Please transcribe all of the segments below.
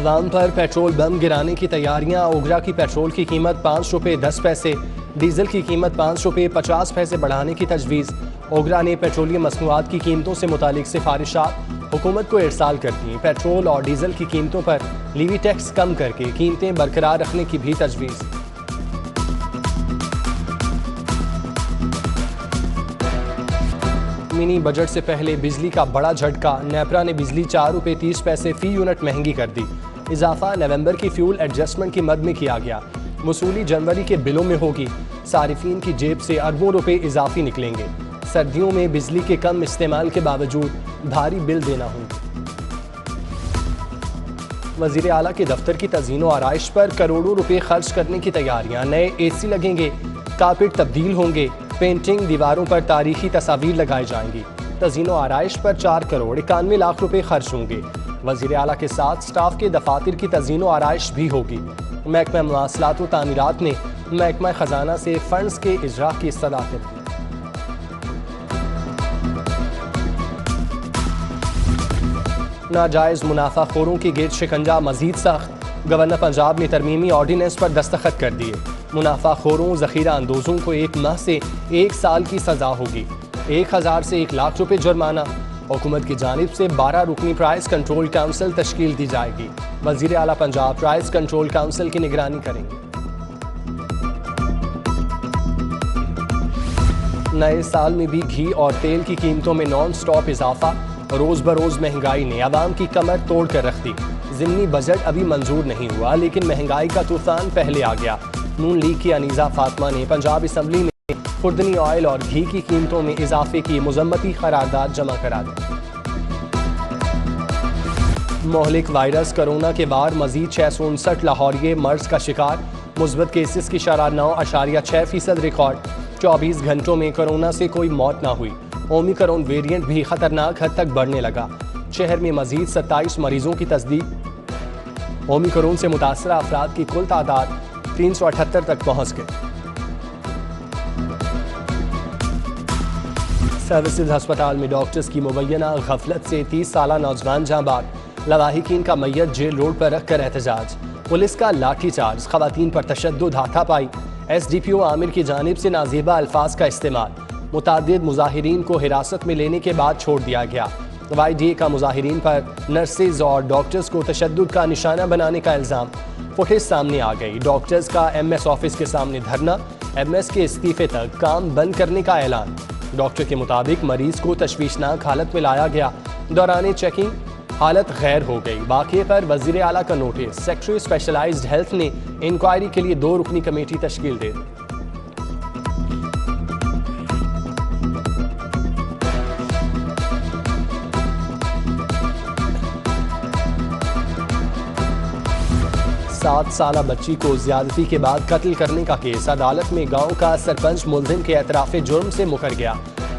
अवाम पर petrol bomb गिराने की तैयारियां। ओगरा की पेट्रोल की कीमत 5 रुपये 10 पैसे, डीजल की कीमत 5 रुपये 50 पैसे बढ़ाने की तजवीज़। ओगरा ने पेट्रोलियम मसनूआत की कीमतों से मुतालिक सिफारिशात हुकूमत को इरसाल कर दी। पेट्रोल और डीजल की कीमतों पर लीवी टैक्स कम करके कीमतें बरकरार रखने की भी तजवीज़। मिनी बजट से पहले बिजली का बड़ा झटका। नेपरा ने बिजली 4 रुपये 30 पैसे फी यूनिट महंगी कर दी। इजाफा नवंबर की फ्यूल एडजस्टमेंट की मद में किया गया। वसूली जनवरी के बिलों में होगी। सारिफीन की जेब से अरबों रुपए इजाफी निकलेंगे। सर्दियों में बिजली के कम इस्तेमाल के बावजूद भारी बिल देना होगा। वजीर आला के दफ्तर की तज़ीन व आराइश पर करोड़ों रुपए खर्च करने की तैयारियां। नए AC लगेंगे, कारपेट तब्दील होंगे, पेंटिंग, दीवारों पर तारीखी तस्वीर लगाई जाएंगी। तज़ीन व आराइश पर 4 करोड़ 91 लाख रुपए खर्च होंगे। वजीर आला के साथ स्टाफ के दफातर की तज़ीन व आराइश भी होगी। महकमा मवासलात व तामीरात ने महकमा खजाना से फंड्स के इजरा की इस्तदा कर दी। नाजायज़ मुनाफाखोरों की गिरद शिकंजा मजीद सख्त। गवर्नर पंजाब ने तरमीमी ऑर्डीनेंस पर दस्तखत कर दिए। मुनाफाखोरों ज़ख़ीरा अंदोज़ों को 1 माह से 1 साल की सज़ा होगी। 1000 से 1 लाख रुपए जुर्माना। हुकूमत की जानिब से 12 रुकनी प्राइस कंट्रोल काउंसिल तश्कील दी जाएगी। वज़ीर आला पंजाब प्राइस कंट्रोल काउंसिल की निगरानी करेंगे। नए साल में भी घी और तेल की कीमतों में नॉन स्टॉप इजाफा। रोज बरोज महंगाई ने आवाम की कमर तोड़ कर रख दी। ज़िमनी बजट अभी मंजूर नहीं हुआ, लेकिन महंगाई का तूफान पहले आ गया। नून लीग की अनीसा फातिमा ने पंजाब असम्बली में खुर्दनी ऑयल और घी की कीमतों में इजाफे की मुज़म्मती करारदाद जमा करा दी। मोहलिक वायरस कोरोना के बाद मजीद 659 लाहौरिये मर्ज का शिकार। मुस्बत केसेस की शरह 9.6% रिकॉर्ड। 24 घंटों में कोरोना से कोई मौत ना हुई। ओमिक्रॉन वेरिएंट भी खतरनाक हद तक बढ़ने लगा। शहर में मजीद 27 मरीजों की तस्दीक। ओमिक्रॉन से मुतासरा अफराद की कुल तादाद 378 तक पहुंच गई। सर्विसेज अस्पताल में डॉक्टर्स की मुबैना गफलत से 30 साला नौजवान जाँ बाग। लवाहिकीन का मैयत जेल रोड पर रखकर एहतजाज। पुलिस का लाठीचार्ज। खवातीन पर तशद्दुद हाथापाई। SDPO आमिर की जानिब से नाजेबा अल्फाज का इस्तेमाल। मुतादिद मुजाहिरीन को हिरासत में लेने के बाद छोड़ दिया गया। YDA का मुजाहिरीन पर नर्सेज और डॉक्टर्स को तशद्दुद का निशाना बनाने का इल्ज़ाम। फुटेज सामने आ गई। डॉक्टर्स का MS ऑफिस के सामने धरना। MS के इस्तीफे तक काम बंद करने का ऐलान। डॉक्टर के मुताबिक मरीज को तशवीशनाक हालत में लाया गया। दौरान चेकिंग हालत गैर हो गई। वाक़े पर वज़ीर आला का नोटिस। सेक्रेटरी स्पेशलाइज्ड हेल्थ ने इंक्वायरी के लिए 2 रुकनी कमेटी तश्कील दे दी। सात साला बच्ची को ज्यादती के बाद कत्ल करने का केस। अदालत में गांव का सरपंच मुल्जिम के एतराफ़े जुर्म से मुकर गया।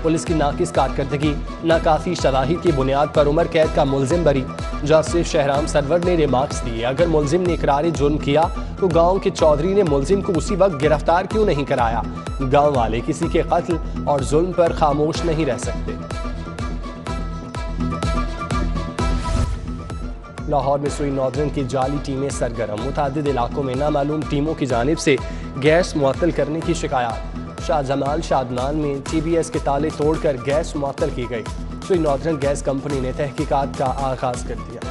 पुलिस की नाकिस कारकर्दगी, नाकाफी शवाहिद की बुनियाद पर उम्र कैद का मुल्जिम बरी। जस्टिस शहराम सरवर ने रिमार्क्स दिए, अगर मुल्जिम ने इकरार जुर्म किया तो गांव के चौधरी ने मुल्जिम को उसी वक्त गिरफ्तार क्यों नहीं कराया। गांव वाले किसी के कत्ल और जुल्म पर खामोश नहीं रह सकते। लाहौर में सुई नॉर्दर्न की जाली टीमें सरगर्म। मुतादिद इलाकों में नामालूम टीमों की जानिब से गैस मुअत्तल करने की शिकायत। शाहजमाल शादमान में TBS के ताले तोड़कर गैस मुअत्तल की गई। सुई नॉर्दर्न गैस कंपनी ने तहकीकात का आगाज कर दिया।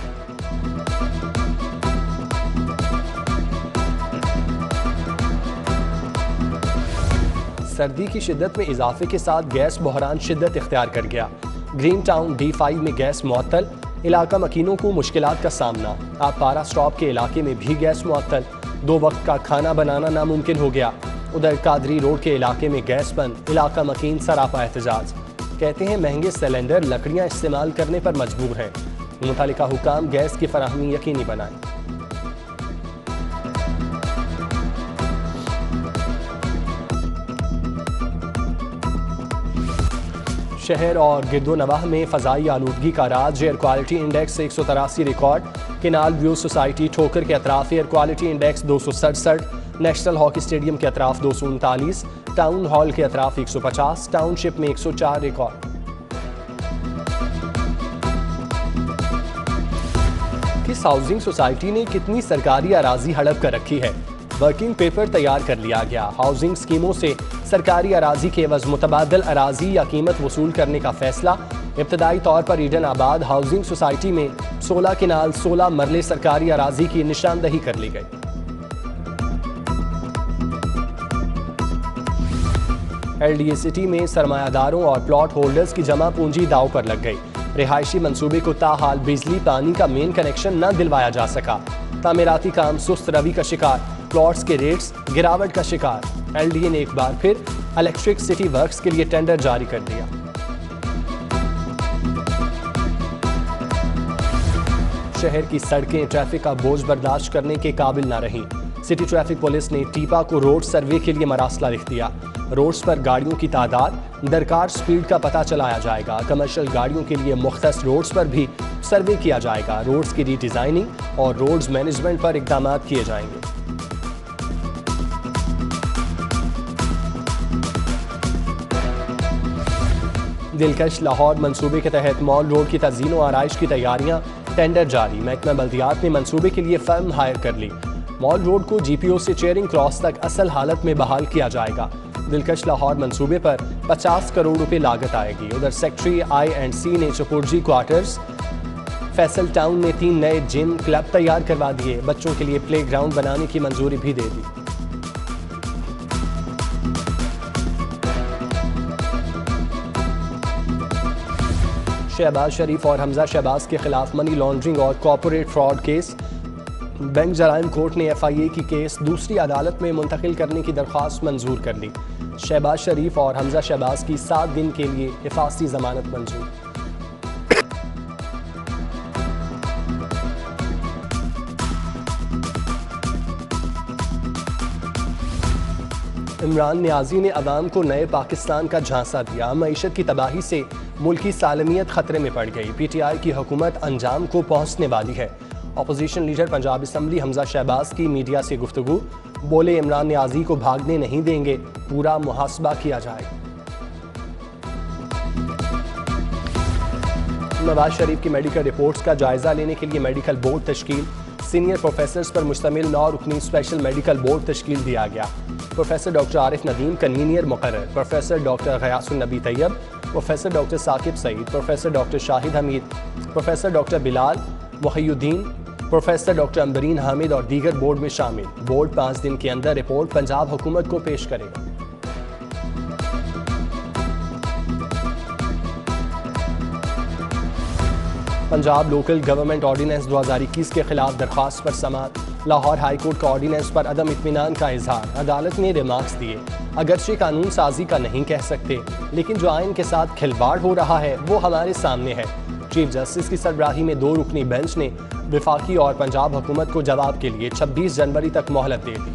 सर्दी की शिद्दत में इजाफे के साथ गैस बहरान शिद्दत इख्तियार कर गया। ग्रीन टाउन D5 में गैस मुअत्तल। इलाका मकीनों को मुश्किलात का सामना। आपारा स्टॉप के इलाके में भी गैस मुअत्तल। 2 वक्त का खाना बनाना नामुमकिन हो गया। उधर कादरी रोड के इलाके में गैस बंद। इलाका मकीन सरापा एहतजाज। कहते हैं महंगे सिलेंडर लकड़ियां इस्तेमाल करने पर मजबूर हैं। मुतालिका हुकाम गैस की फराहमी यकीनी बनाएं। शहर और गिरदोनवाह में फ़ज़ाई आलूदगी का राज। Air quality index 183 record. Canal view society Thokar के अतराफ air quality index 267। National hockey stadium के अतराफ 239। टाउन हॉल के अतराफ 150। टाउनशिप में 104 रिकॉर्ड। किस हाउसिंग सोसाइटी ने कितनी सरकारी अराजी हड़प कर रखी है? वर्किंग पेपर तैयार कर लिया गया। हाउसिंग स्कीमों से सरकारी अराजी के एवज मुतबादल अराजी या कीमत वसूल करने का फैसला। इब्तदाई तौर पर ईडन आबाद हाउसिंग सोसाइटी में 16 किनाल 16 मरले सरकारी अराजी की निशानदही कर ली गई। LDA सिटी में सरमायादारों और प्लॉट होल्डर्स की जमा पूंजी दाव पर लग गई। रिहायशी मंसूबे को ताहाल बिजली पानी का मेन कनेक्शन न दिलवाया जा सका। तामीराती काम सुस्त रवि का शिकार, प्लॉट्स के रेट्स गिरावट का शिकार। LDA ने एक बार फिर इलेक्ट्रिक सिटी वर्क्स के लिए टेंडर जारी कर दिया। शहर की सड़कें ट्रैफिक का बोझ बर्दाश्त करने के काबिल न रहीं। सिटी ट्रैफिक पुलिस ने टीपा को रोड सर्वे के लिए मरासला लिख दिया। रोड्स पर गाड़ियों की तादाद, दरकार स्पीड का पता चलाया जाएगा। कमर्शियल गाड़ियों के लिए मुख्तस रोड्स पर भी सर्वे किया जाएगा। रोड्स की रीडिजाइनिंग और रोड्स मैनेजमेंट पर इक़दाम किए जाएंगे। दिलकश लाहौर मंसूबे के तहत मॉल रोड की तज़ीन व आराइश की तैयारियां, टेंडर जारी। महकमा बल्दियात ने मंसूबे के लिए फर्म हायर कर ली। मॉल रोड को GPO से चेयरिंग क्रॉस तक असल हालत में बहाल किया जाएगा। दिलकश लाहौर मंसूबे पर 50 करोड़ रुपए लागत आएगी। उधर सेक्रेटरी I&C ने चपुर्जी क्वार्टर्स, फैसल टाउन में 3 नए जिम क्लब तैयार करवा दिए। बच्चों के लिए प्ले ग्राउंड बनाने की मंजूरी भी दे दी। शहबाज शरीफ और हमजा शहबाज के खिलाफ मनी लॉन्ड्रिंग और कॉर्पोरेट फ्रॉड केस। बैंक जराइम कोर्ट ने FIA की केस दूसरी अदालत में मुंतकिल करने की दरख्वास्त मंजूर कर ली। शहबाज शरीफ और हमजा शहबाज की 7 दिन के लिए हिफाजती जमानत मंजूर। इमरान नियाजी ने अवाम को नए पाकिस्तान का झांसा दिया। मईशत की तबाही से मुल्की सालमियत खतरे में पड़ गई। PTI की हुकूमत अंजाम को पहुंचने वाली है। Opposition leader Punjab assembly Hamza Shahbaz की मीडिया से गुफ्तगू। बोले, इमरान नियाजी को भागने नहीं देंगे, पूरा मुहासबा किया जाएगा। नवाज शरीफ की मेडिकल रिपोर्ट्स का जायजा लेने के लिए मेडिकल बोर्ड तश्कील। सीनियर प्रोफेसर्स पर मुश्तमिल 9 रुकनी स्पेशल मेडिकल बोर्ड तश्कील दिया गया। Professor doctor Arif Nadeem convener मुकर्रर, professor doctor Ghayasun Nabi Tayyab, professor doctor Saqib Saeed, professor doctor Shahid Hameed, professor doctor Bilal Muhiuddin, professor doctor Ambreen Hamid और दीगर बोर्ड में शामिल। बोर्ड 5 दिन के अंदर रिपोर्ट पंजाब हुकूमत को पेश करेगा। पंजाब लोकल गवर्नमेंट ऑर्डिनेंस 2021 के खिलाफ दरख्वास्त पर समाअत। लाहौर हाई कोर्ट का ऑर्डिनेंस पर अदम इत्मीनान का इजहार। अदालत ने रिमार्क्स दिए, अगरचे कानून साजी का नहीं कह सकते, लेकिन जो आइन के साथ खिलवाड़ हो रहा है वो हमारे सामने है। चीफ जस्टिस की सरबराही में 2 रुकनी बेंच ने वफाकी और पंजाब हुकूमत को जवाब के लिए 26 जनवरी तक मोहलत दे दी।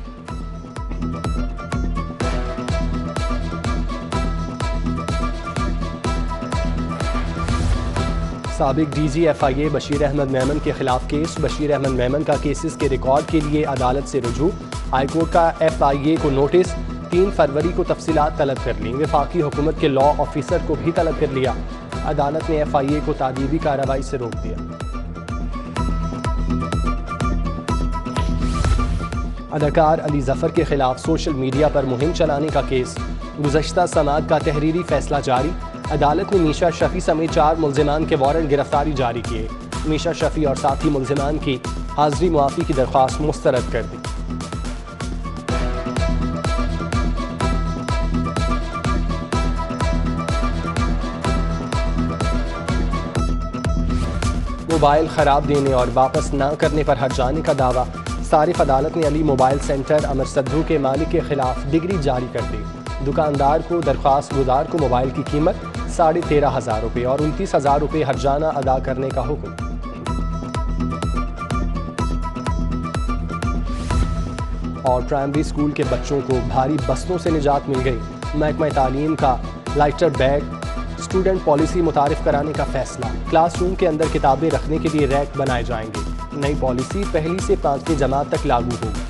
साबिक DG FIA बशीर अहमद मेमन के खिलाफ केस। बशीर अहमद मेमन का केसेस के रिकॉर्ड के लिए अदालत से रुजू। हाईकोर्ट का FIA को नोटिस। 3 फरवरी को तफसीलात तलब कर ली। वफाकी हुकूमत के लॉ ऑफिसर को भी तलब कर लिया। अदालत ने FIA को तादीबी कार्रवाई से रोक दिया। अदाकार अली जफर के खिलाफ सोशल मीडिया पर मुहिम चलाने का केस। गुज़श्ता समाअत का तहरीरी फैसला जारी। अदालत ने मीशा शफी समेत 4 मुल्जिमान के वारंट गिरफ्तारी जारी किए। मीशा शफी और साथी मुल्जिमान की हाजिरी मुआफ़ी की दरख्वास्त मुस्तरद कर दी। मोबाइल ख़राब देने और वापस ना करने पर हट जाने का दावा। सारिफ अदालत ने अली मोबाइल सेंटर अमर सद्दू के मालिक के खिलाफ डिग्री जारी कर दी। दुकानदार को दरख्वास्त गुजार को मोबाइल की कीमत 13,500 रुपये और 29,000 रुपये हर्जाना अदा करने का हुक्म। और प्राइमरी स्कूल के बच्चों को भारी बस्तों से निजात मिल गई। महकमा तालीम का लाइटर बैग स्टूडेंट पॉलिसी मुतारिफ कराने का फैसला। क्लासरूम के अंदर किताबें रखने के लिए रैक बनाए जाएंगे। नई पॉलिसी 1ली से 5वीं जमात तक लागू होगी।